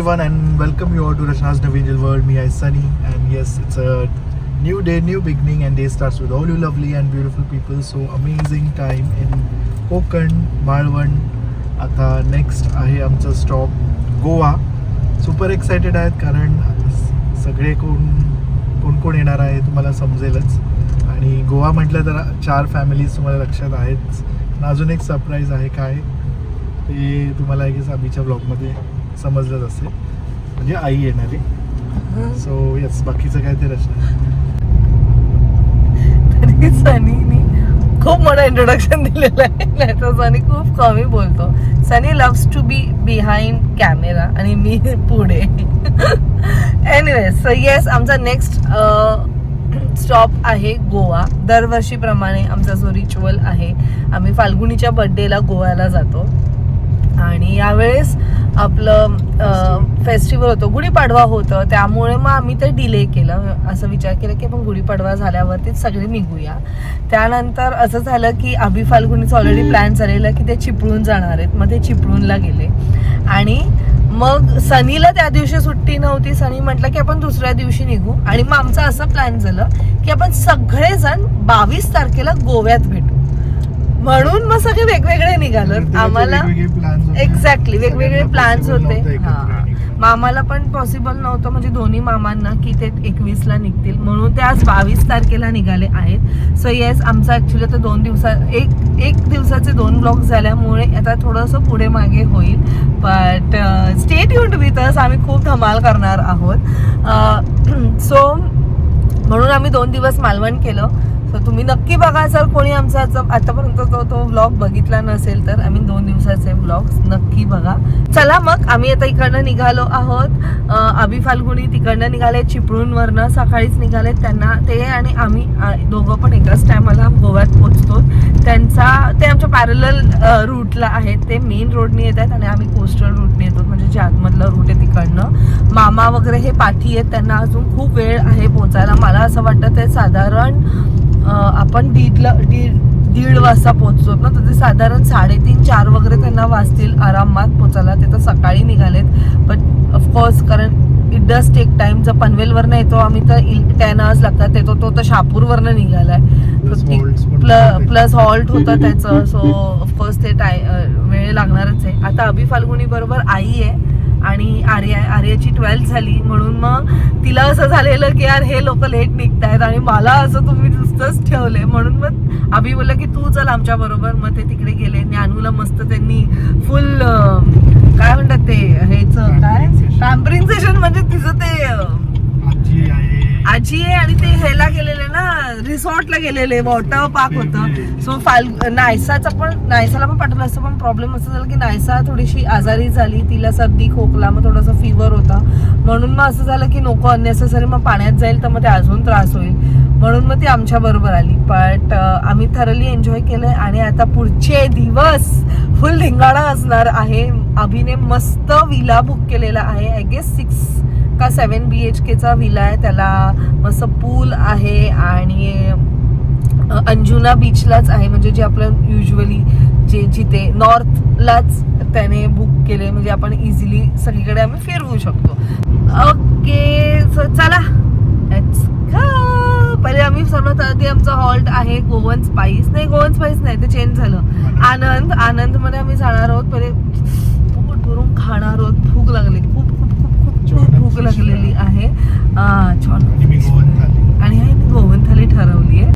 everyone and welcome you all to Rachna's Navy Angel World. Me, I Sunny, and yes, it's a new day, new beginning, and day starts with all you lovely and beautiful people. So amazing time in Konkan, Malvan. आता next आहे आमचं stop Goa. Super excited आहेत कारण सगळे कोण कोण येणार आहे तुम्हाला समजेलच. आणि गोवा म्हटलं तर 4 फॅमिलीज तुम्हाला लक्षात आहेच. आणि अजून एक सरप्राईज आहे काय ते तुम्हाला एक आधीच्या ब्लॉगमध्ये समजलंच असेल, म्हणजे आई येणार आहे. सो यस, बाकीचं काय ते रचना. तरी सनीनी खूप मोठं इंट्रोडक्शन दिलेलं आहे. नाही तर सनी खूप कमी बोलतो. Sunny loves to be behind camera आणि मी पुढे. एनिवेज, सो येस, आमचा नेक्स्ट स्टॉप आहे गोवा. दरवर्षीप्रमाणे आमचा जो रिच्युअल आहे, आम्ही फाल्गुनीच्या बर्थडेला गोव्याला जातो. आणि यावेळेस आपलं फेस्टिवल होतं, गुढीपाडवा होतं, त्यामुळे मग आम्ही ते डिले केलं. असं विचार केला की आपण गुढीपाडवा झाल्यावरतीच सगळे निघूया. त्यानंतर असं झालं की अभि फाल्गुनीचं ऑलरेडी प्लॅन झालेलं की ते चिपळूण जाणार आहेत. मग ते चिपळूणला गेले आणि मग सनीला त्या दिवशी सुट्टी नव्हती. सनी म्हटलं की आपण दुसऱ्या दिवशी निघू. आणि मग आमचं असं प्लॅन झालं की आपण सगळेजण 22 तारखेला गोव्यात भेटू. म्हणून मग सगळे वेगवेगळे निघालो. आम्हाला एक्झॅक्टली वेगवेगळे प्लॅन्स होते. मग आम्हाला पण पॉसिबल नव्हतं, म्हणजे दोन्ही मामांना की ते 21ला निघतील, म्हणून ते आज 22 तारखेला निघाले आहेत. सो येस, आमचा ऍक्च्युली आता 2 एक दिवसाचे 2 ब्लॉग झाल्यामुळे आता थोडंसं पुढे मागे होईल. But stay tuned with us, आम्ही खूप धमाल करणार आहोत. सो म्हणून आम्ही 2 दिवस मालवण केलं. तर तुम्ही नक्की बघा. जर कोणी आमचा आतापर्यंत तो व्लॉग बघितला नसेल तर आम्ही 2 दिवसाचे व्लॉग्स नक्की बघा. चला मग आम्ही आता इकडनं निघालो आहोत. अभि फाल्गुनी तिकडनं निघाले चिपळूणवरनं, सकाळीच निघाले. त्यांना ते आणि आम्ही दोघं पण एकाच टायमाला गोव्यात पोहोचतो. ते आमच्या पॅरलल रूटला आहेत. ते मेन रोडने येत आहेत आणि आम्ही कोस्टल रूटने येतो, म्हणजे जे आतमधलं रूट आहे तिकडनं. मामा वगैरे हे पाठी आहेत, त्यांना अजून खूप वेळ आहे पोचायला. मला असं वाटतं ते साधारण आपण 1:30 वाजता पोहोचतो ना, तर ते साधारण 3:30-4 वगैरे त्यांना वाजतील आरामात पोचायला. ते तर सकाळी निघालेत. बट ऑफकोर्स कारण इट डज टेक टाइम. जर पनवेलवरनं येतो आम्ही तर 10 hours लागतात. येतो तो तर शहापूरवरनं निघालाय, प्लस हॉल्ट होतं त्याचं. सो ऑफकोर्स ते वेळ लागणारच आहे. आता अभि फाल्गुनी बरोबर आई आहे आणि आर्याची 12th झाली, म्हणून मग तिला असं झालेलं की यार हे लोक लेट निघतायत आणि मला असं तुम्ही नुसतंच ठेवले. म्हणून मग अभि बोलला की तू चल आमच्या बरोबर. मग ते तिकडे गेले. ज्ञानूला मस्त त्यांनी फुल काय म्हणतात ते हेच काय पॅम्परिंग सेशन, म्हणजे तिचं ते आजी आहे आणि ते ह्याला गेलेले ना, रिसॉर्टला गेलेले, वॉटर पार्क होतं. सो नायसाला पण पाठवलं असतं, पण प्रॉब्लेम असं झाला की नायसा थोडीशी आजारी झाली, तिला सर्दी खोकला, मग थोडासा फीवर होता. म्हणून मग असं झालं की नको अननेसेसरी मग पाण्यात जाईल तर मग ते अजून त्रास होईल, म्हणून मग ती आमच्या बरोबर आली. बट आम्ही थरली एन्जॉय केलंय आणि आता पुढचे दिवस फुल धिंगाणा असणार आहे. अभिने मस्त विला बुक केलेला आहे. आय गेस 6 का 7 BHKचा विला आहे. त्याला मस्त पूल आहे आणि अंजुना बीचलाच आहे, म्हणजे जे आपलं युजली जिथे नॉर्थलाच त्याने बुक केले, म्हणजे आपण इझिली सगळीकडे आम्ही फिरवू शकतो. ओके, सो चला लेट्स गो. पहिले आम्ही सर्वात आधी आमचा हॉल्ट आहे गोवन स्पाइस नाही ते चेंज झालं, आनंद मध्ये आम्ही जाणार आहोत. पहिले पोट भरून खाणार आहोत. भूक लागली, खूप भूक लागलेली आहे. आणि मी गोवन थाली ठरवली आहे.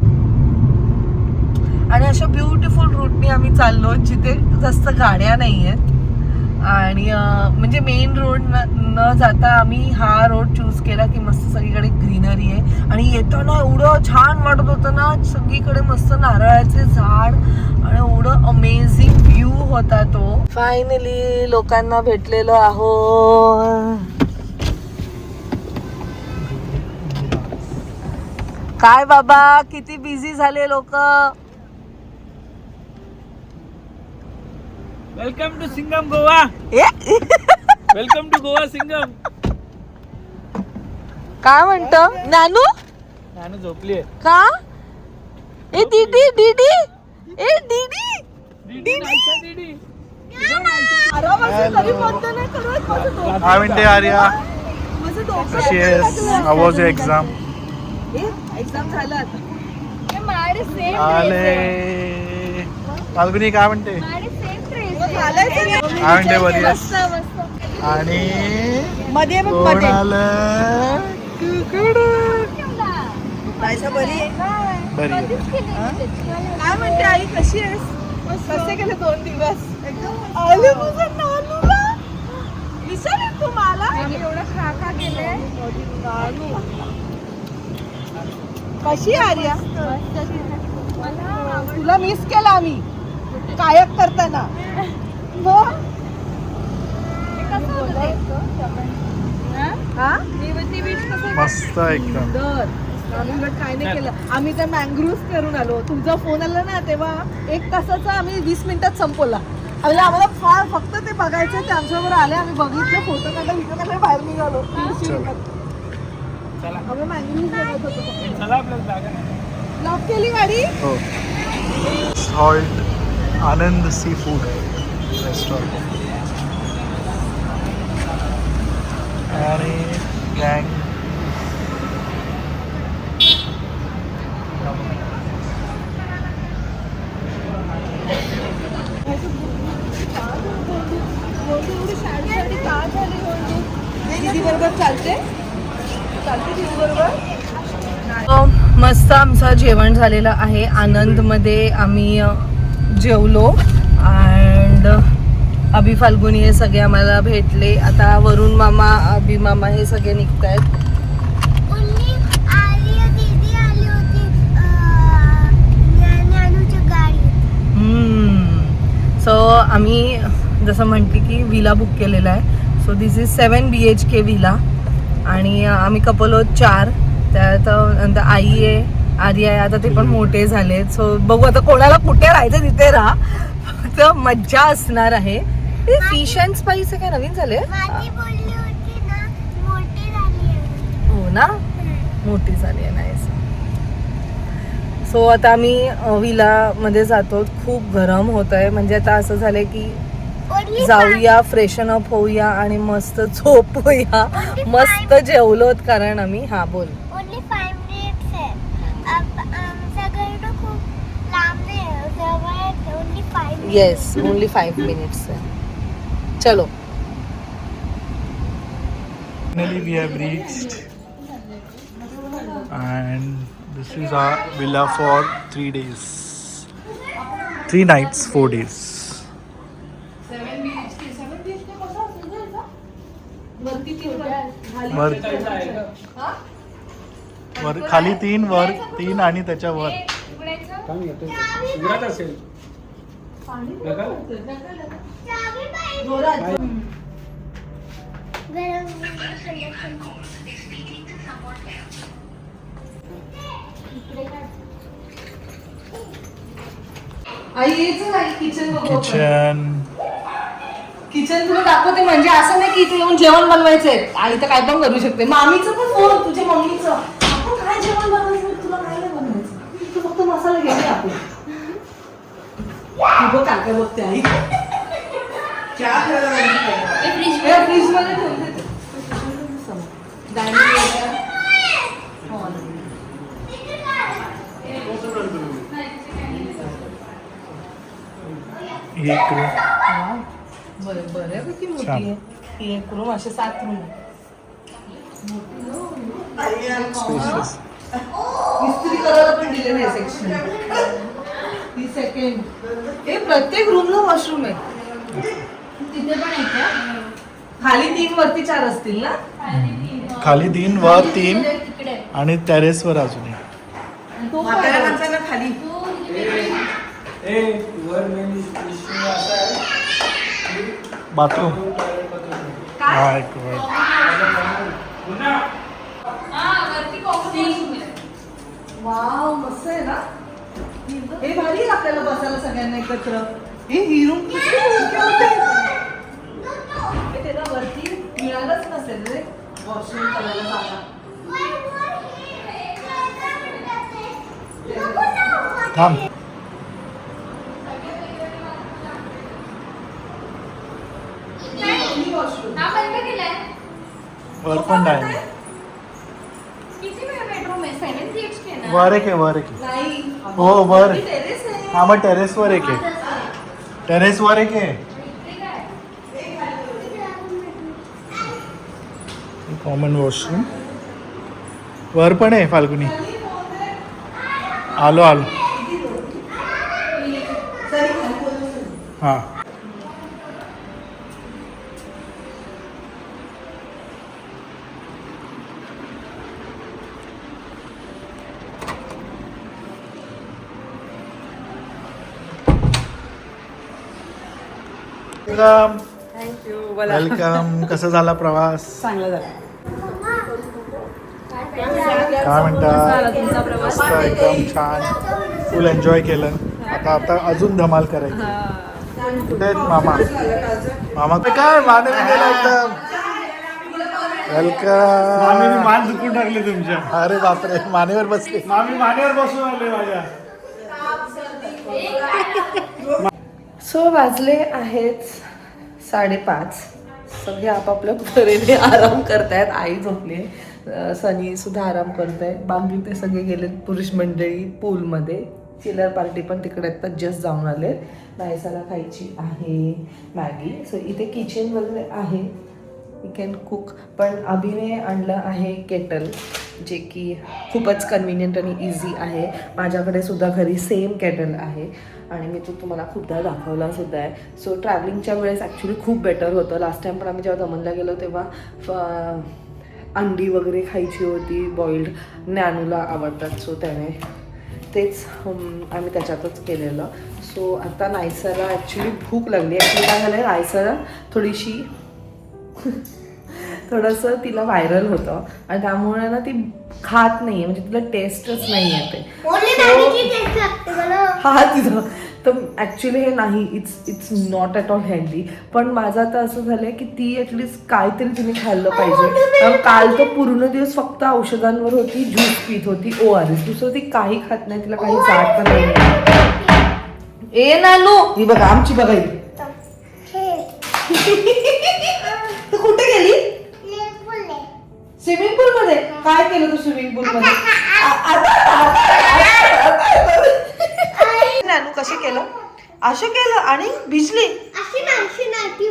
आणि अशा ब्युटिफुल रूटने आम्ही चाललो जिथे जास्त गाड्या नाही आहेत. आणि म्हणजे मेन रोड न जाता आम्ही हा रोड चूज केला की मस्त सगळीकडे ग्रीनरी आहे. आणि येताना एवढं छान वाटत होतं ना, सगळीकडे मस्त नारळाचे झाड आणि एवढं अमेझिंग व्ह्यू होता तो. फायनली लोकांना भेटलेलो आहोत. काय बाबा, किती बिझी झाले लोक. Welcome to Singham Goa. Welcome to Goa Singham. काय म्हणतो नानू? नानू झोपलीये का? ए दीदी, ए दीदी, दीदी. आराम असेल तरी बंद नाही करत. माझं डोकं- काय म्हणते आर्या, माझं डोकं कशी आहेस? How was your exam? Exam झालं आता. आले फाल्गुनी, काय म्हणते? झालंय सगळं. काय म्हणते, बरी आहेस? आणि मध्ये बघ, कोण मध्ये. आलं? रायसा बरी आहे? बरी आहे. काय म्हणते आई, कशी आहेस? कसे गेले 2 दिवस? आले तुझं नानूला? विचारेल तू मला? एवढं खा गेले. कशी आहे आर्या? तुला मिस केला आम्ही कायक करताना. मस्त एकदम. आम्ही काय नाही केलं. आम्ही तर मँग्रोव्ह करून आलो. तुमचा फोन आला ना तेव्हा 1 तासाचा आम्ही 20 मिनिटात संपवला. म्हणजे आम्हाला फार फक्त ते बघायचं. ते आमच्याबरोबर आले, आम्ही बघितलं, फोटो काढला, व्हिडिओ काढला, बाहेर निघालो. आम्ही मँग्रोव्ह बघत होतो. चला आपल्याला जागा नाही. लॉक केली गाडी. हो. सॉल्ट आनंद सी फूड रेस्टॉरंट आणि गँग. दीदी बरोबर चालते दीदी बरोबर. मस्त आमचं जेवण झालेलं आहे. आनंदमध्ये आम्ही जेवलो अँड अभि फाल्गुनी हे सगळे आम्हाला भेटले. आता वरुण मामा, अभि मामा हे सगळे निघतायत. सो आम्ही जसं म्हणते की विला बुक केलेला आहे. So this is 7 BHK villa आणि आम्ही कपल आहोत 4. त्यात नंतर आई आहे, आर्या आहे. आता ते पण मोठे झाले. सो बघू आता कोणाला कुठे राहायचं तिथे राहा. फक्त मज्जा असणार आहे. फिश अँड स्पाइस काय नवीन झाले? हो ना, मोठी झाली आहे. नाईस. सो आता आम्ही विला मध्ये जातो. खूप गरम होत आहे. म्हणजे आता असं झालंय की जाऊया, फ्रेशन अप होऊया आणि मस्त झोपूया. मस्त जेवलोत कारण आम्ही. हा बोल. येस, ओनली 5 मिनिट्स आहे. चलो. Finally we have reached and this is our villa for 3 days, 3 nights, 4 days. वर खाली 3, वर 3 आणि त्याच्या वर. उघडत असेल बघा. आई यायचं नाही किचन बघू. किचन तुला दाखवते. म्हणजे असं नाही की इथे येऊन जेवण बनवायचंय. आई तर काय पण करू शकते. मामीचं पण फोन, तुझ्या मम्मीचं. आपण काय जेवण बनवायचं, तुला काय नाही बनवायचं. तू फक्त मसाला घ्यायचे आपण. बघ काय बघते आई. फ्रीज मध्ये ठेवते. ही एक रूम. बऱ्यापैकी मोठी छान. आहे ही एक रूम. असे 7 रूम. Spacious. इस्त्री करायला पण दिलेलं आहे सेक्शन. ही सेकंड. हे प्रत्येक रूमला वॉशरूम आहे. तिथे पण आहे का? खाली 3 वरती 4 असतील ना? खाली 3, वर 3 आणि टेरेस वर अजून एक. म्हाताऱ्या माणसाला खाली. ए वर मेन इश्यू असा आहे. बाथरूम. हा एक वर. वाव, मस्त आहे ना. हे भारी आहे आपल्याला बसायला सगळ्यांना एकत्र. ही रूम किती मोठी होते. हे त्याला वरती मिळालंच नसेल रे वॉशरूम करायला जागा. थांब. वर पण डायनिंग. वर एक आहे, वर एक आहे. हो वर. हा मग टेरेसवर एक आहे. टेरेसवर एक आहे. कॉमन वॉशरूम वर पण आहे. फाल्गुनी आलो आलो. हां थँक्यू. वेलकम. कसा झाला प्रवास? चांगला झाला. काय म्हणता? मस्त एकदम छान. फुल एन्जॉय केलं. आता अजून धमाल करायची. कुठे आहेत मामा? मामा काय माने गेला एकदम. वेलकम. मान दुखून टाकले तुमच्या. अरे बापरे, मानेवर बसले. मामी मानेवर बसून आले माझ्या. सो वाजले आहेत 5:30. सगळे आपापल्या तऱ्हेने आराम करतायत. आई झोपली, सनी सुद्धा आराम करतोय. बाकी ते सगळे गेलेत पुरुष मंडळी पूलमध्ये. चिलर पार्टी पण तिकडे आता जस्ट जाऊन आले. नायसाला खायची आहे मॅगी. सो इथे किचन वगैरे आहे, यू कॅन कुक. पण अभिने आणलं आहे केटल, जे की खूपच कन्व्हिनियंट आणि इझी आहे. माझ्याकडे सुद्धा घरी सेम केटल आहे आणि मी तो तुम्हाला खूपदा दाखवला सुद्धा आहे. सो ट्रॅव्हलिंगच्या वेळेस ॲक्च्युली खूप बेटर होतं. लास्ट टाइम पण आम्ही जेव्हा दमनला गेलो तेव्हा अंडी वगैरे खायची होती बॉइल्ड. ज्ञानूला आवडतात, सो त्याने तेच आम्ही त्याच्यातच केलेलं. सो आता नायसाला ॲक्च्युली भूक लागली. ॲक्च्युली काय झालं आहे, नायसाला थोडंसं तिला व्हायरल होतं आणि त्यामुळे ना ती खात नाही आहे, म्हणजे तिला टेस्टच नाही येते. हा तिथं तर ॲक्च्युली हे नाही, it's not at all healthy. पण माझं आता असं झालं आहे की ती ॲटलिस्ट काहीतरी तिने खाल्लं पाहिजे. काल तर पूर्ण दिवस फक्त औषधांवर होती, ज्यूस पित होती, ORS. दुसरं ती काही खात नाही, तिला काही जात पण नाही. ए नानू, ही बघा आमची बघा ही. तू कुठे गेली? स्विमिंग पूल मध्ये. काय केलं तू स्विमिंग पूल मध्ये? नानू कसे केलं? असं केलं आणि भिजली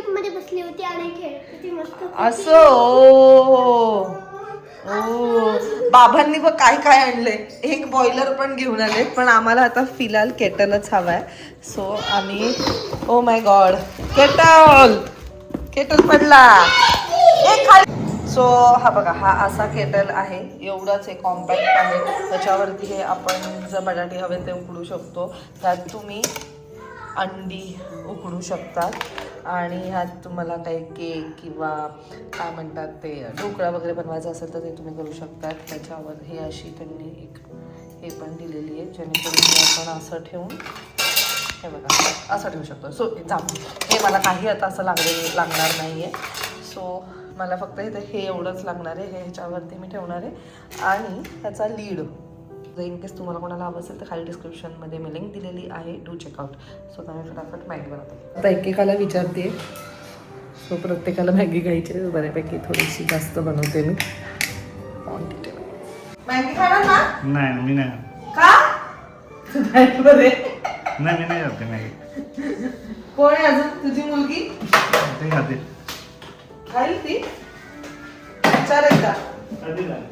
मध्ये बसली होती आणि खेळत होती मस्त. असं. ओ बाबांनी बघ काय काय आणले. एक बॉयलर पण घेऊन आले, पण आम्हाला आता फिलहाल केटलच हवाय. सो आम्ही, ओ माय गॉड, केटल पडला. सो हा बघा, हा असा केटल आहे. एवढाच आहे, कॉम्पॅक्ट आहे. त्याच्यावरती हे आपण जर बटाटे हवे ते उकडू शकतो. त्यात तुम्ही अंडी उकडू शकतात आणि ह्यात तुम्हाला काही केक किंवा काय म्हणतात ते ढोकळा वगैरे बनवायचा असेल तर ते तुम्ही करू शकतात. त्याच्यावर हे अशी त्यांनी एक हे पण दिलेली आहे, जेणेकरून आपण असं ठेवून, हे बघा असं ठेवू शकतो. सो हे मला काही आता असं लागणार नाही आहे. सो मला फक्त हे एवढंच लागणार आहे. हे ह्याच्यावरती मी ठेवणार आहे आणि ह्याचा लीड जर इन केस तुम्हाला कोणाला हवं असेल तर खाली डिस्क्रिप्शनमध्ये मी लिंक दिलेली आहे, डू चेकआउट. सो तुम्ही फटाफट मॅगी बनवतो. आता एकेकाला विचारते, सो प्रत्येकाला मॅगी खायची बऱ्यापैकी थोडीशी जास्त बनवते मी. मॅगी खाणार ना? नाही मी नाही. का? बरे नाही मी नाही जाते मॅगी. कोण आहे अजून? तुझी मुलगी ते खाते. खाईल ती? विचार एकदा. कधी झालं?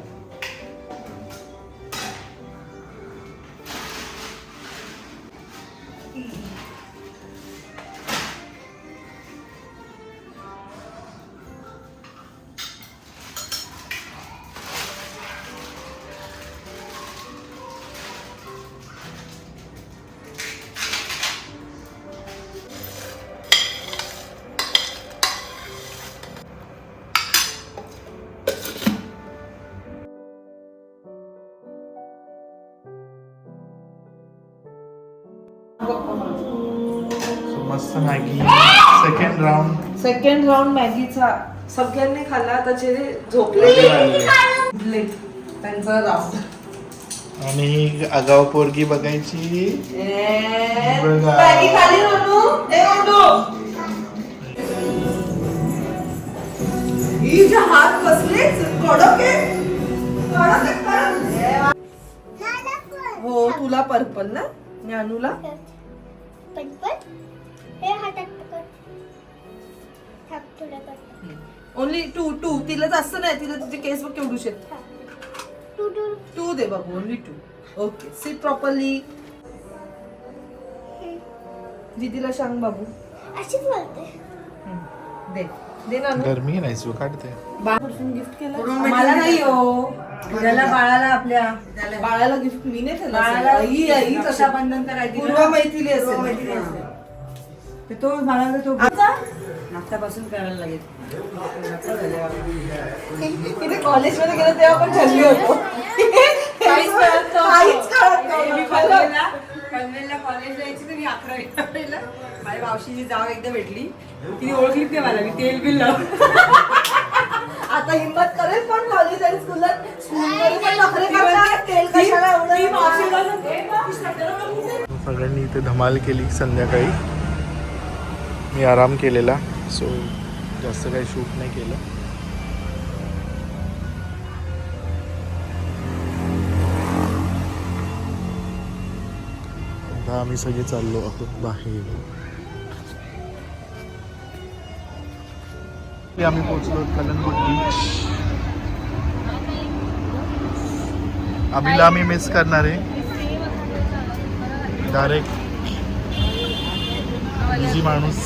मस्त मॅगी. सेकंड राऊंड मॅगीचा सगळ्यांनी खाल्ला. आता जे झोपले त्यांचा राऊंड. आणि आगाव पोरगी बघायची. बघा. मॅगी खाली नव्हतो. ही जे हात बसलेच कडक आहे. कडक आहे, कडक आहे. हो तुला पर्पल ना ज्ञानूला पण हे हातात पकड. थांब थोडं कर. ओनली टू तिला जास्त नाही तिला तिचे केस बघ केवढू शेत टू टू टू दे बाबू only two okay sit properly दीदीला सांग बाबू अशीच बोलते. दे दे ना गरमी नाही सो काढते गिफ्ट केलं मला नाही हो त्याला बाळाला आपल्या बाळाला गिफ्ट मी नाही त्याला आई आई कशा बंधन करायची पूर्व मैथिली असेल तो मला तो नाश्त्यापासून करायला लागेल. तिथे कॉलेजमध्ये गेलो तेव्हा पण ठरली होतो काहीच कळत मी नव्हतं. पनवेलला कॉलेजला यायची तर मी 11वीला माझ्या मावशीची जाव एकदा भेटली तिने ओळखली ते मला मी तेल बिल आता हिंमत करेल पण कॉलेज आणि स्कूलमध्ये पण नखरे करतात. तेल कशाला एवढं सगळ्यांनी इथे धमाल केली संध्याकाळी. मी आराम केलेला सो जास्त काही शूट नाही केलं. आता आम्ही सगळे चाललो आहोत बाहेर. आम्ही पोहोचलो कलंगूट बीच. आम्ही मिस करणार आहे. डायरेक्ट बिझी माणूस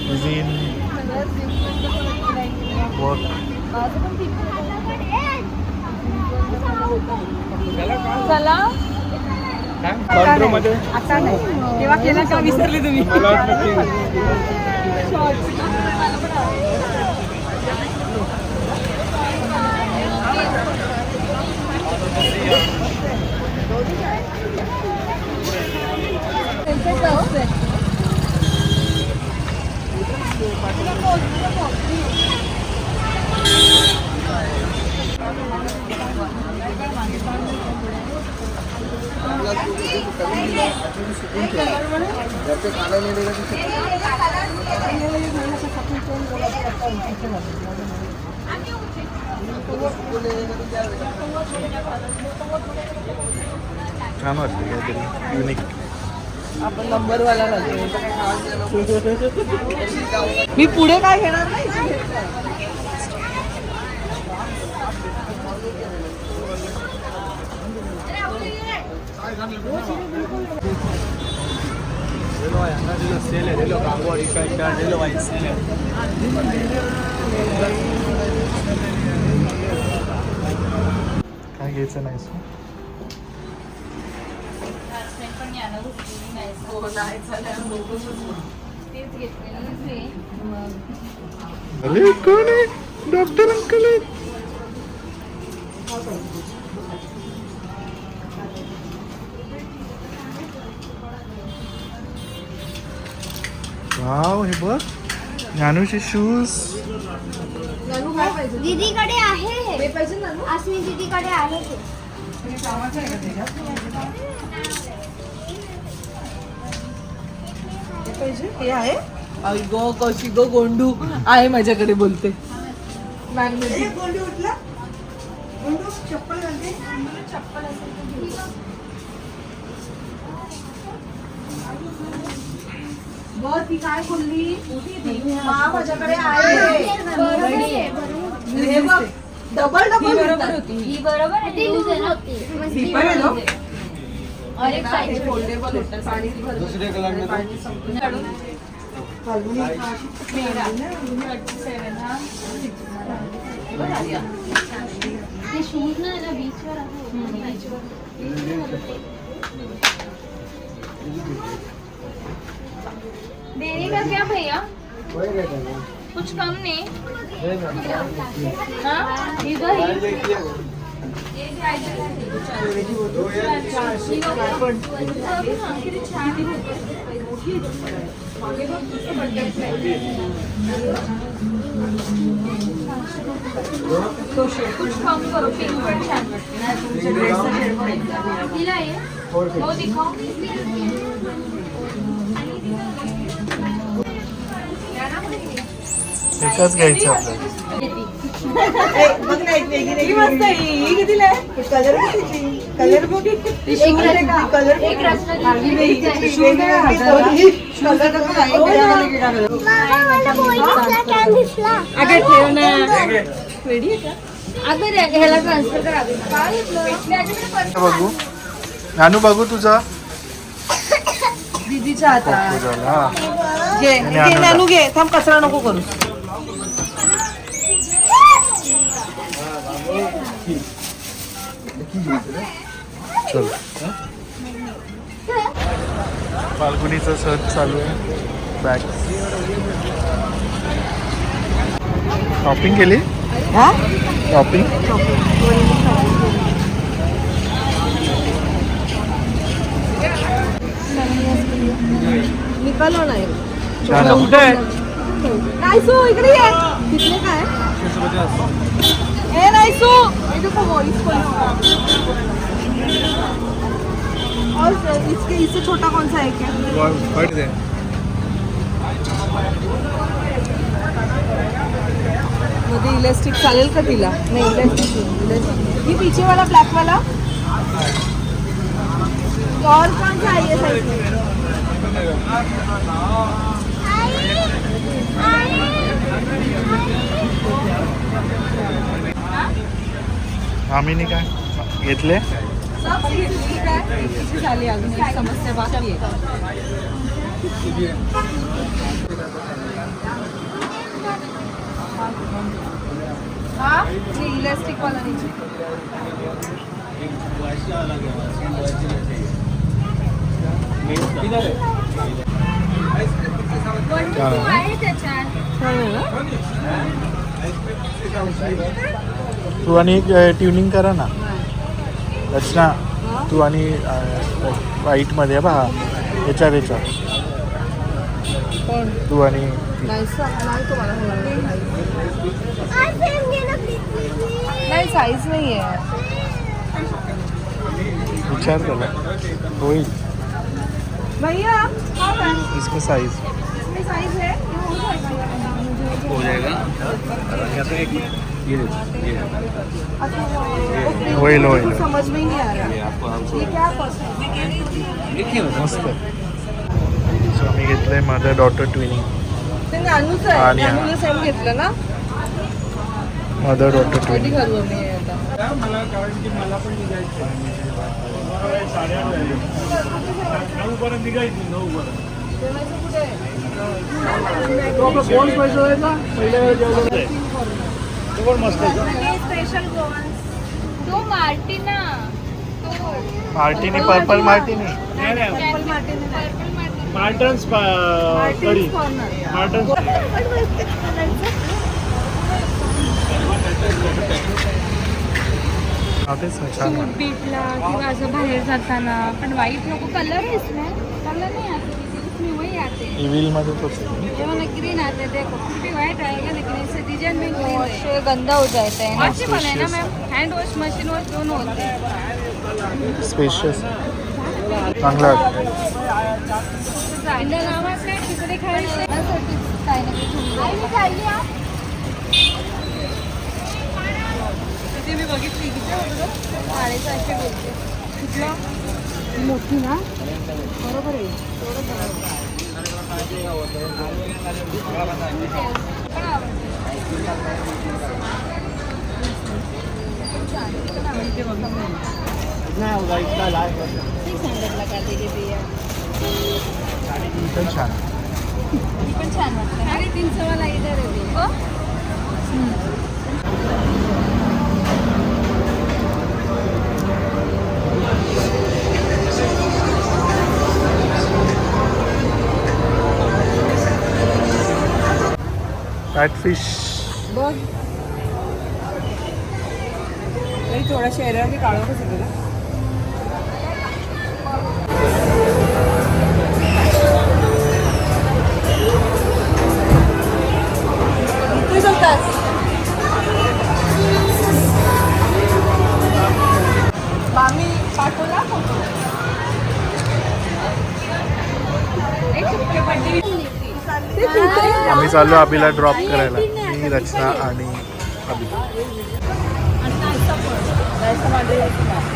बिझी इन वर्क. चला मध्ये आता नाही तेव्हा केला का विसरले तुम्ही मला वाटलं छान वाटतं काहीतरी युनिक. आपण नंबरवाला मी पुढे काय घेणार नाही. काय घ्यायचं नाही सो. अरे कोण आहे? डॉक्टर अंकल आहे. वाव, हे बघ ज्ञानूचे शूज. दीदीकडे आहे हे. अस्मी दीदीकडे आहे ते. हे आहे आई गो कशी गो गोंडू आहे माझ्याकडे बोलते. ती काय बोलली माझ्याकडे आहे. हे बघ डबल होती. ही बरोबर आहे. ती लूज होती. और एक साइड फोल्डेबल होतं. पाणी दुसरे कलर पाणी संपून ते शूज ना ना बीचवर देने का क्या भैया कुछ कम नहीं हाँ इधर कुछ कम करो पिंक पण छान दिला आहे हो दिखाओ एकच घ्यायचं आपल्याला. बघ ना एक वेगळी वेगळी मस्त आहे ही कितीला आहे कलर कलर बघ कलर अगं ठेव ना अगं ह्याला ट्रान्सफर करा. बघू नानू बघू तुझा दीदीच्या हातात पप्पू झाला. घे घे नानू घे थांब कचरा नको करू. चल फाल्गुनीचा सण चालू आहे. बॅग शॉपिंग केली. शॉपिंग निकालो नाही छान आहे. कुठे आहे? नाही सो इकडे ये. कितने का है? ए नहीं सो ये देखो वो इसको और इससे छोटा कौन सा है क्या? मध्ये इलास्टिक चालेल का तिला? नाही इलास्टिक ये पीछे वाला ब्लैक वाला और कौन सा है ये साइज में? आम्ही नाही काय घेतले. सब ठीक आहे इथे झाली अजून एक समस्या बाकी आहे. हाँ ये इलास्टिक वाला नीचे. आहे त्याच्यात. तू आणि ट्युनिंग करा ना रचना. तू आणि व्हाईट मध्ये बा याच्यात तू आणि नाही तुम्हाला नाही साईज नाही आहे. विचार करा होईल भैया इसमें साइज इसमें साइज है हो जाएगा. होईल होईल. समझ में ही नहीं आ रहा ये क्या कॉस्ट है? मस्त. सो आम्ही घेतलंय मदर डॉटर ट्विनिंग. ते नानूचं आहे. आणि नानूला सेम घेतलं ना. मदर डॉटर कधी ट्विनिंग. घालू आम्ही आता? स्पेशल गोवन तो मार्टिना मार्टिनी पर्पल मार्टिनी. पर्पल मार्टिना मार्टन्स कढी. मार्टन्स तेच ना, छान सूट बीटला किंवा असं बाहेर जाताना पण वाईट नको. कलर है इसमें कलर नहीं आते इसमें वही आते हैं. इविल मध्ये तोच आहे. ये वाला ग्रीन आते हैं देखो भी वाइट आएगा लेकिन इससे डिजाइन में ग्रीन है. ये गंदा हो जाता है. अच्छे बने हैं ना ma'am. Hand wash machine wash दोनों होते हैं. स्पेशियस चांगला वाटतं. आपल्या नावात काय तिकडे खायचं काय ना ते मी बघितली शाळेचं असे बोलते कुठलं मोठी ना बरोबर आहे पण छान. पण छान वाटतं. आणि 300 वाला इधर आहे. कॅटफिश. बघ तरी थोडा शहरामध्ये काढतच होतं ना. मामी पाठवला फोटो. आम्ही चाललो अभिला ड्रॉप करायला. मी, रचना आणि अभि.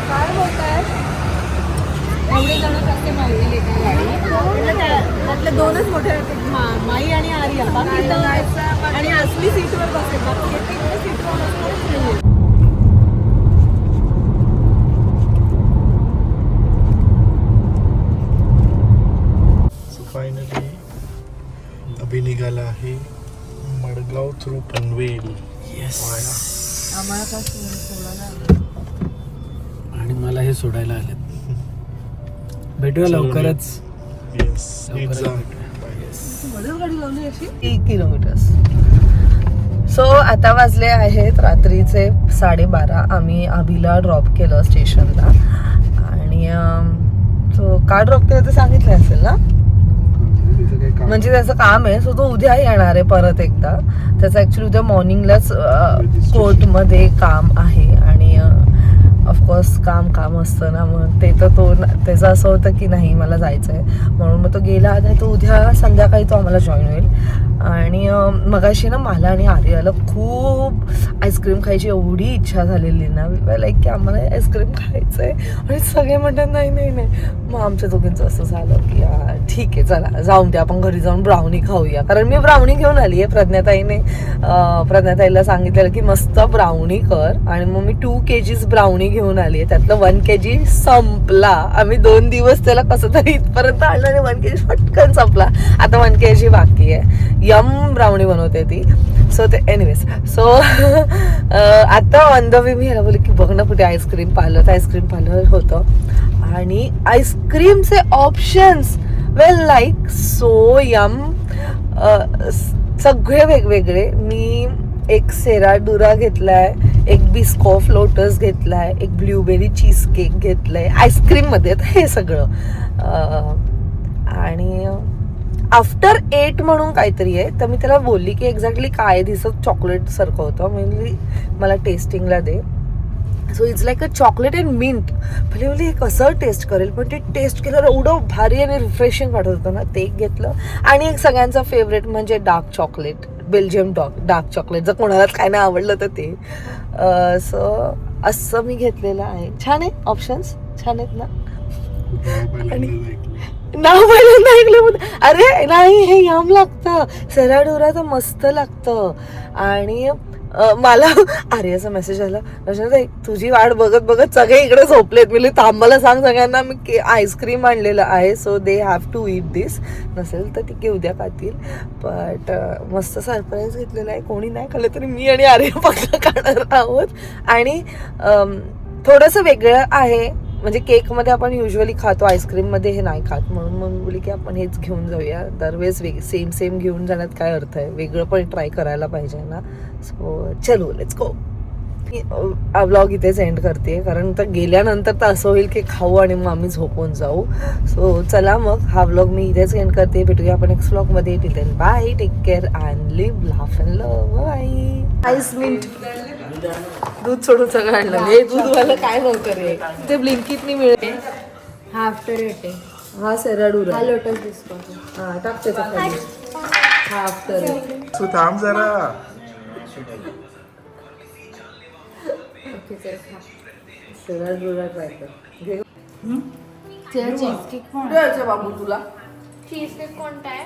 काय बोलताय एवढे जण कसे मारलेले एका गाडी त्यातले दोनच मोठे माई आणि आर्या बाकी आणि असली सीटवर बसेल बाकी तिकडे सीटवर बसणारच नाहीये. फायनली अभि निघाला आहे मडगाव थ्रू पनवेल. आम्हाला काय सोडायला आणि मला हे सोडायला आलेत. भेटूया लवकरच. येस गाडी लावली अशी 1 किलोमीटर्स. सो आता वाजले आहेत रात्रीचे 12:30. आम्ही अभिला ड्रॉप केलं स्टेशनला आणि सो का ड्रॉप केलं ते सांगितलं असेल ना. म्हणजे त्याचं काम आहे. सो तो उद्या येणार आहे परत एकदा. त्याचं ऍक्च्युली उद्या मॉर्निंगलाच कोर्टमध्ये काम आहे आणि ऑफकोर्स काम असतं ना. मग ते तर तो त्याचं असं होतं की नाही मला जायचं आहे म्हणून मग तो गेला. आता तो उद्या संध्याकाळी तो आम्हाला जॉईन होईल. आणि मगाशी ना मला आणि आर्याला खूप आईस्क्रीम खायची एवढी इच्छा झालेली ना. लाईक की आम्हाला आईस्क्रीम खायचं आहे आणि सगळे म्हणतात नाही नाही नाही. मग आमच्या दोघींचं असं झालं की ठीक आहे चला जाऊन ते आपण घरी जाऊन ब्राउनी खाऊया. कारण मी ब्राउनी घेऊन आली आहे. प्रज्ञाताईला सांगितलेलं की मस्त ब्राउनी कर आणि मग मी 2 kgs ब्राउनी घेऊन आली आहे. त्यातलं 1 kg संपला. आम्ही 2 दिवस त्याला कसं तरी इथपर्यंत आणलं आणि 1 kg पटकन संपला. आता 1 kg बाकी आहे. यम ब्राउनी बनवते ती. सो ते एनिवेज सो आता ऑन द वे मी ह्याला बोलले की बघ ना कुठे आईस्क्रीम पार्लर होतं आणि आईस्क्रीमचे ऑप्शन्स वेल लाईक सो यम. सगळे वेगवेगळे. मी एक सेराडुरा घेतलाय, एक बिस्कॉफ लोटस घेतलाय, एक ब्ल्यूबेरी चीज केक घेतलाय आईस्क्रीममध्ये. हे सगळं आणि आफ्टर 8 म्हणून काहीतरी आहे. तर मी त्याला बोलली की एक्झॅक्टली काय दिसत चॉकलेट सारखं होतं. म्हणजे मला टेस्टिंगला दे. So it's like a chocolate and mint. भले हे कसं टेस्ट करेल पण ते टेस्ट केलं एवढं भारी आणि रिफ्रेशिंग वाटत होतं ना. ते घेतलं. आणि एक सगळ्यांचा फेवरेट म्हणजे dark chocolate, Belgium dark chocolate. जर कोणालाच काय नाही आवडलं तर ते. सो असं मी घेतलेलं आहे. छान आहे. ऑप्शन्स छान आहेत ना. आणि नाव पहिल्यांदा ऐकलं. अरे नाही हे यम लागतं. सेराडुरा तर मस्त लागतं. आणि मला आर्याचा मेसेज आला तुझी वाट बघत बघत सगळे इकडे झोपलेत. मी थांबायला सांग सगळ्यांना मी आईस्क्रीम आणलेलं आहे. So they have to eat this. नसेल तर ती उद्या खातील. बट मस्त सरप्राईज घेतलेलं आहे. कोणी नाही खाल्लं तरी मी आणि आर्या पक्का खाणार आहोत. आणि थोडंसं वेगळं आहे. म्हणजे केकमध्ये आपण युजली खातो, आईस्क्रीममध्ये हे नाही खात. म्हणून मग बोली की आपण हेच घेऊन जाऊया. दरवेळेस सेम घेऊन जाण्यात काय अर्थ आहे. वेगळं पण ट्राय करायला पाहिजे ना. सो चलो लेट्स गो. व्लॉग इथेच एंड करते कारण तर गेल्यानंतर तर असं होईल की खाऊ आणि मग आम्ही झोपून जाऊ. सो चला मग हा व्लॉग मी इथेच एंड करते. भेटूया आपण नेक्स्ट व्लॉगमध्ये. Till then bye. Take care and live laugh and love. Bye. 5 minute दूध सोडून सगळं आणलं. हे दूधवाला काय नव्हतं रे. ते ब्लिंकिटनी मिळते. हा आफ्टर येते. हा सेराडुरा. हा लोटस दिसतो. हा टाक त्याचा खाली. हा आफ्टर तू थांब जरा. सेराडुरा ट्राय कर. चीज केक कुठे बाबू तुला चीज केक कोणता आहे?